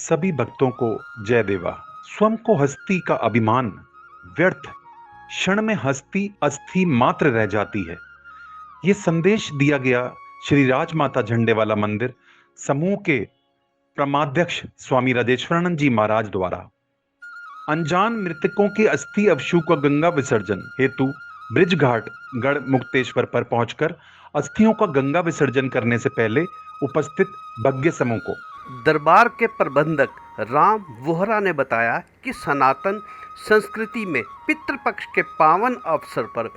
सभी भक्तों को जय देवा। स्वयं को हस्ती का अभिमान व्यर्थ, क्षण में हस्ती अस्थि मात्र रह जाती है। ये संदेश दिया गया श्री राजमाता झंडेवाला मंदिर समूह के परमाध्यक्ष स्वामी राजेश्वरानंद जी महाराज द्वारा। अनजान मृतकों के अस्थि अवशु का गंगा विसर्जन हेतु ब्रिज घाट गढ़ मुक्तेश्वर पर पहुंचकर अस्थियों का गंगा विसर्जन करने से पहले उपस्थित भव्य समूह को दरबार के प्रबंधक राम वोहरा ने बताया कि सनातन संस्कृति में पितृपक्ष के पावन अवसर पर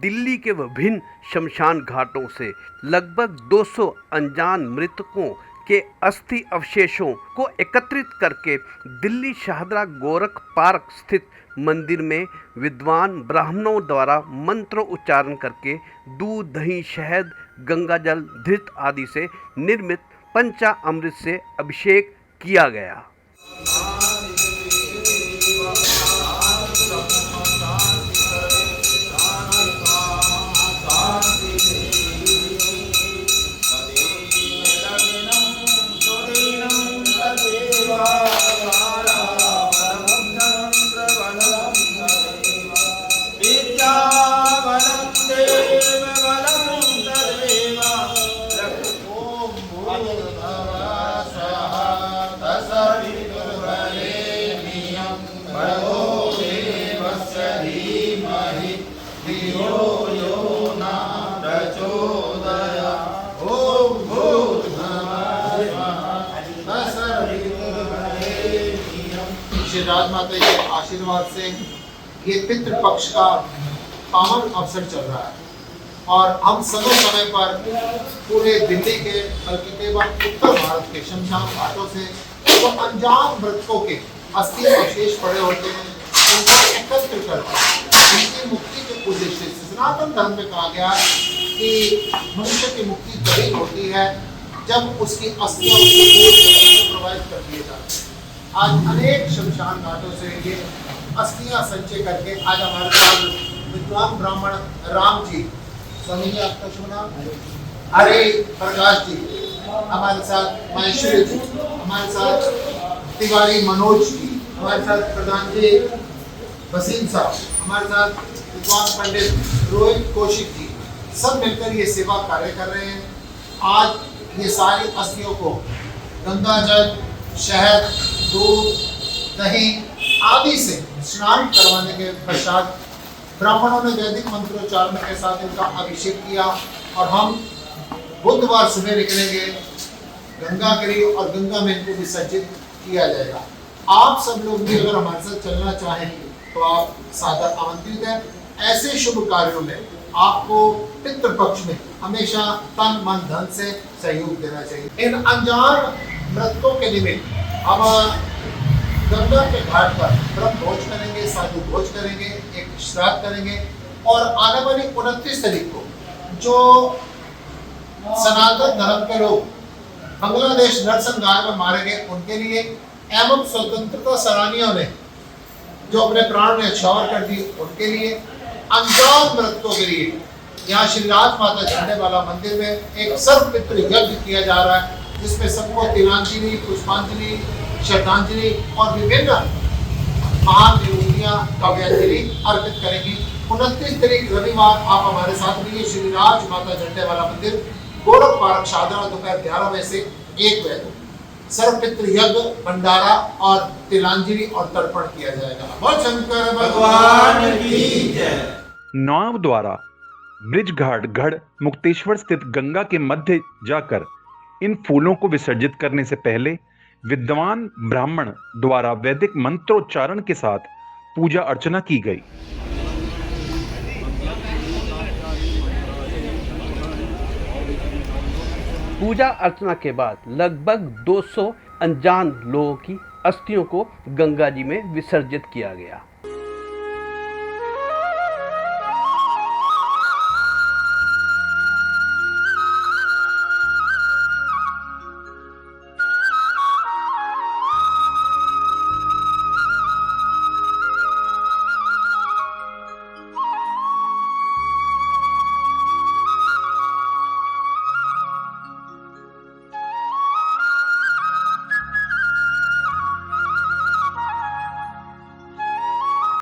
दिल्ली के विभिन्न शमशान घाटों से लगभग 200 अनजान मृतकों के अस्थि अवशेषों को एकत्रित करके दिल्ली शाहदरा गोरख पार्क स्थित मंदिर में विद्वान ब्राह्मणों द्वारा मंत्रोच्चारण करके दूध, दही, शहद, गंगाजल, धृत आदि से निर्मित पंचा अमृत से अभिषेक किया गया। श्री राजमाता के आशीर्वाद से ये पितृपक्ष का पावन अवसर चल रहा है और हम समय समय पर पूरे दिल्ली के बल्कि केवल उत्तर भारत के शमशान घाटों से जो अनजान मृतकों के अस्थि अवशेष पड़े होते हैं उनको एकत्र करके उनकी मुक्ति के उद्देश्य से सनातन धर्म में कहा गया कि मनुष्य की मुक्ति तभी होती है जब उसकी अस्थियां उसको प्रभावित कर दिए जाते हैं। आज अनेक शमशान घाटों से ये अस्थियां संचय करके आज हमारे साथ विद्वान ब्राह्मण राम जी, स्वामी जी आपका शुभ नाम, हरे प्रकाश जी हमारे साथ, महेश्वरी जी हमारे साथ, तिवारी मनोज जी हमारे साथ, प्रधान जी वसीम साहब हमारे साथ, विद्वान पंडित रोहित कौशिक जी, सब मिलकर ये सेवा कार्य कर रहे हैं। आज ये सारी अस्थियों को गंगा जल, शहद, दूध, दही आदि से स्नान करवाने के पश्चात ब्राह्मणों ने वैदिक मंत्रोच्चारण के साथ इनका अभिषेक किया और हम बुधवार सुबह निकलेंगे गंगा गिरी और गंगा में इनको विसर्जित किया जाएगा। आप सब लोग भी अगर हमारे साथ चलना चाहें तो आप सादर आमंत्रित हैं। ऐसे शुभ कार्यों में आपको पितृपक्ष में हमेशा तन मन धन से सहयोग देना चाहिए। इन अनजान मृतकों के निमित्त हम गंगा के घाट पर ब्रह्म भोज करेंगे, साधु भोज करेंगे, एक श्राद्ध करेंगे और आने वाली 29 तारीख को जो सनातन धर्म के लोग बांग्लादेश नरसंहार में मारे गए उनके लिए एवं स्वतंत्रता सेनानियों ने जो अपने प्राण ने न्यौछावर कर दिए उनके लिए, अनजान मृतकों के लिए यहाँ श्री राजमाता झंडेवाला मंदिर में एक सर्वपितृ यज्ञ किया जा रहा है जिसमें सबको तिलांजलि, पुष्पांजलि, श्रद्धांजलि और विभिन्न महान विभूतियां काव्यांजलि अर्पित करेंगी। 29 तारीख रविवार आप हमारे साथ रहिए। श्री राजमाता झंडेवाला मंदिर, गोरख पार्क, शाहदरा, दोपहर 11 बजे से 1 बजे सर्वपितृ यज्ञ, भंडारा और तिलांजलि और तर्पण किया जाएगा। बोल शंकर भगवान की जय। नाव द्वारा ब्रिज घाट गढ़ मुक्तेश्वर स्थित गंगा के मध्य जाकर इन फूलों को विसर्जित करने से पहले विद्वान ब्राह्मण द्वारा वैदिक मंत्रोच्चारण के साथ पूजा अर्चना की गई। पूजा अर्चना के बाद लगभग 200 अनजान लोगों की अस्थियों को गंगा जी में विसर्जित किया गया।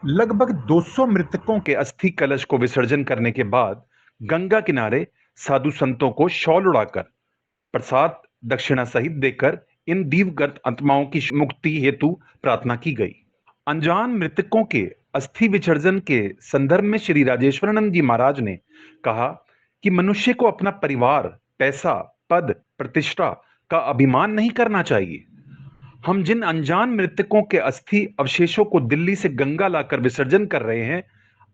लगभग 200 मृतकों के अस्थि कलश को विसर्जन करने के बाद गंगा किनारे साधु संतों को शॉल उड़ाकर प्रसाद दक्षिणा सहित देकर इन दिवंगत आत्माओं की मुक्ति हेतु प्रार्थना की गई। अनजान मृतकों के अस्थि विसर्जन के संदर्भ में श्री राजेश्वरानंद जी महाराज ने कहा कि मनुष्य को अपना परिवार, पैसा, पद, प्रतिष्ठा का अभिमान नहीं करना चाहिए। हम जिन अनजान मृतकों के अस्थि अवशेषों को दिल्ली से गंगा लाकर विसर्जन कर रहे हैं,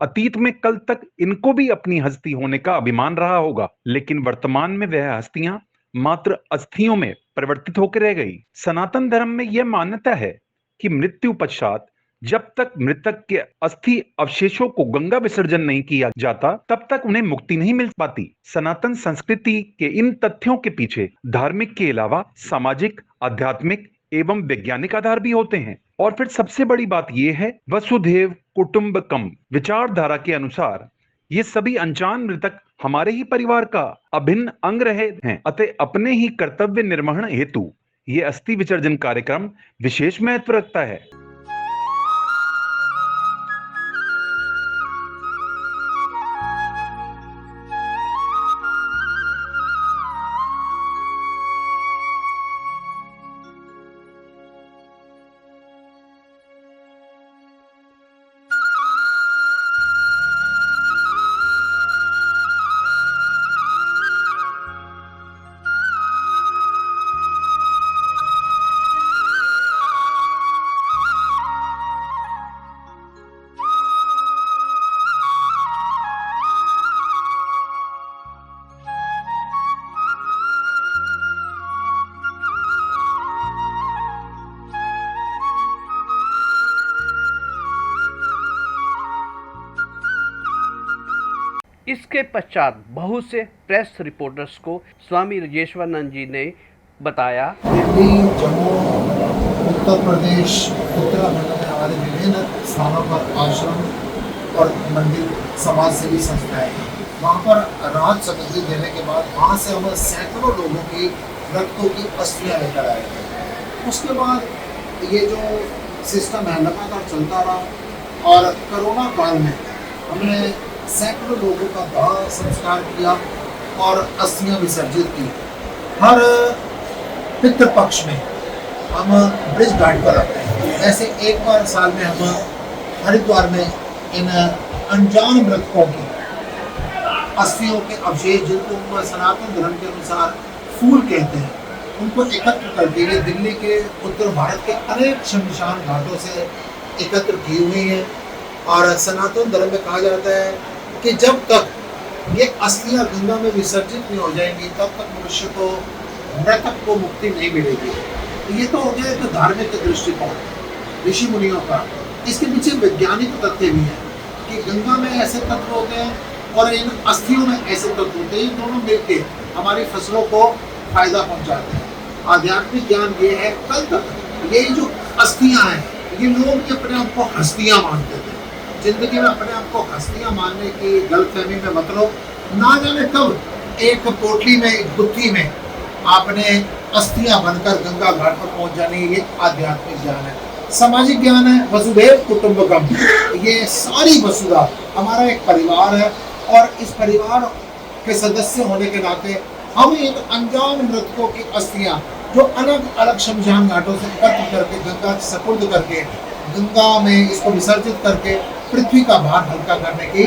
अतीत में कल तक इनको भी अपनी हस्ती होने का अभिमान रहा होगा, लेकिन वर्तमान में वह हस्तियां मात्र अस्थियों में परिवर्तित होकर रह गई। सनातन धर्म में यह मान्यता है कि मृत्यु पश्चात जब तक मृतक के अस्थि अवशेषों को गंगा विसर्जन नहीं किया जाता, तब तक उन्हें मुक्ति नहीं मिल पाती। सनातन संस्कृति के इन तथ्यों के पीछे धार्मिक के अलावा सामाजिक, आध्यात्मिक एवं वैज्ञानिक आधार भी होते हैं। और फिर सबसे बड़ी बात यह है, वसुधैव कुटुंबकम विचारधारा के अनुसार ये सभी अनजान मृतक हमारे ही परिवार का अभिन्न अंग रहे हैं। अतः अपने ही कर्तव्य निर्वहन हेतु ये अस्थि विसर्जन कार्यक्रम विशेष महत्व रखता है। इसके पश्चात बहुत से प्रेस रिपोर्टर्स को स्वामी राजेश्वरानंद जी ने बताया, दिल्ली, जम्मू, उत्तर प्रदेश, उत्तराखंड में हमारे विभिन्न स्थानों पर आश्रम और मंदिर, समाज सेवी संस्थाएं, वहाँ पर राहत सामग्री देने के बाद वहाँ से हम सैकड़ों लोगों की रक्तों की अस्थियाँ लेकर आए थे। उसके बाद ये जो सिस्टम है लगातार चलता रहा और कोरोना काल में हमने सैकड़ों लोगों का दाह संस्कार किया और अस्थियाँ विसर्जित की। हर पितृपक्ष में हम ब्रिज घाट पर रखते हैं। ऐसे एक बार साल में हम हरिद्वार में इन अनजान मृतकों की अस्थियों के अवशेष, जिनको सनातन धर्म के अनुसार फूल कहते हैं, उनको एकत्र करके ये दिल्ली के उत्तर भारत के अनेक शमशान घाटों से एकत्र की हुई है। और सनातन धर्म में कहा जाता है कि जब तक ये अस्थियां गंगा में विसर्जित नहीं हो जाएंगी, तब तक मनुष्य को, मृतक को मुक्ति नहीं मिलेगी। ये तो हो गया एक धार्मिक दृष्टिकोण ऋषि मुनियों का। इसके पीछे वैज्ञानिक तथ्य भी है कि गंगा में ऐसे तत्व होते हैं और इन अस्थियों में ऐसे तत्व होते हैं। ये दोनों मिलकर हमारी फसलों को फायदा पहुंचाते हैं। आध्यात्मिक ज्ञान ये है, कल तक ये जो अस्थियां हैं, ये लोग अपने आप को हस्तियां मानते थे। जिंदगी में अपने आप को हस्तियां मानने की गलतफहमी में मतलब ना जाने कब एक पोटली में, एक गुत्थी में आपने अस्थियां बनकर गंगा घाट पर पहुंच जानी, ये आध्यात्मिक ज्ञान है। सामाजिक ज्ञान है वसुधैव कुटुंबकम। ये सारी वसुधा हमारा एक परिवार है और इस परिवार के सदस्य होने के नाते हम इन अनजान मृतकों की अस्थियां जो अलग अलग शमशान घाटों से एकत्र करके गंगा सपुर्द करके गंगा में इसको विसर्जित करके पृथ्वी का भार हल्का करने की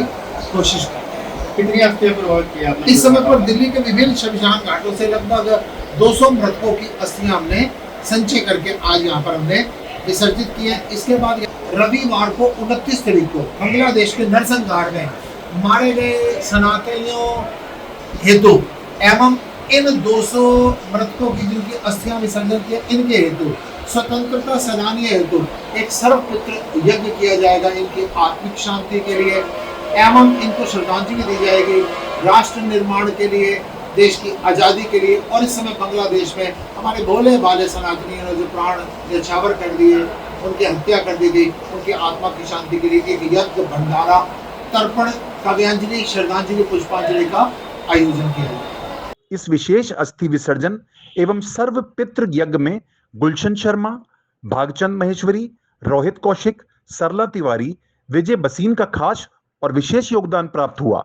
कोशिश करते हैं। कितनी अस्थियां प्रभावित किया आपने? इस समय पर दिल्ली के विभिन्न शमशान घाटों से लगभग 200 मृतकों की अस्थियां हमने संचय करके आज यहाँ पर हमने विसर्जित किए। इसके बाद रविवार को 29 तारीख को बांग्लादेश के नरसंहार में मारे गए सनातनियों हेतु एवं इन 200 मृतकों की जिनकी अस्थियां विसर्जन किया, इनके हेतु स्वतंत्रता सेनानी हेतु एक सर्वपुत्र यज्ञ किया जाएगा इनकी आत्मिक शांति के लिए एवं इनको श्रद्धांजलि दी जाएगी राष्ट्र निर्माण के लिए, देश की आज़ादी के लिए। और इस समय बांग्लादेश में हमारे भोले भाले सनातनियों ने जो प्राण न्यौछावर कर दिए, उनकी हत्या कर दी गई, उनकी आत्मा की शांति के लिए एक यज्ञ भंडारा तर्पण काव्यांजलि श्रद्धांजलि पुष्पांजलि का आयोजन किया गया। इस विशेष अस्थि विसर्जन एवं सर्व पितृ यज्ञ में गुलशन शर्मा, भागचंद महेश्वरी, रोहित कौशिक, सरला तिवारी, विजय बसीन का खास और विशेष योगदान प्राप्त हुआ।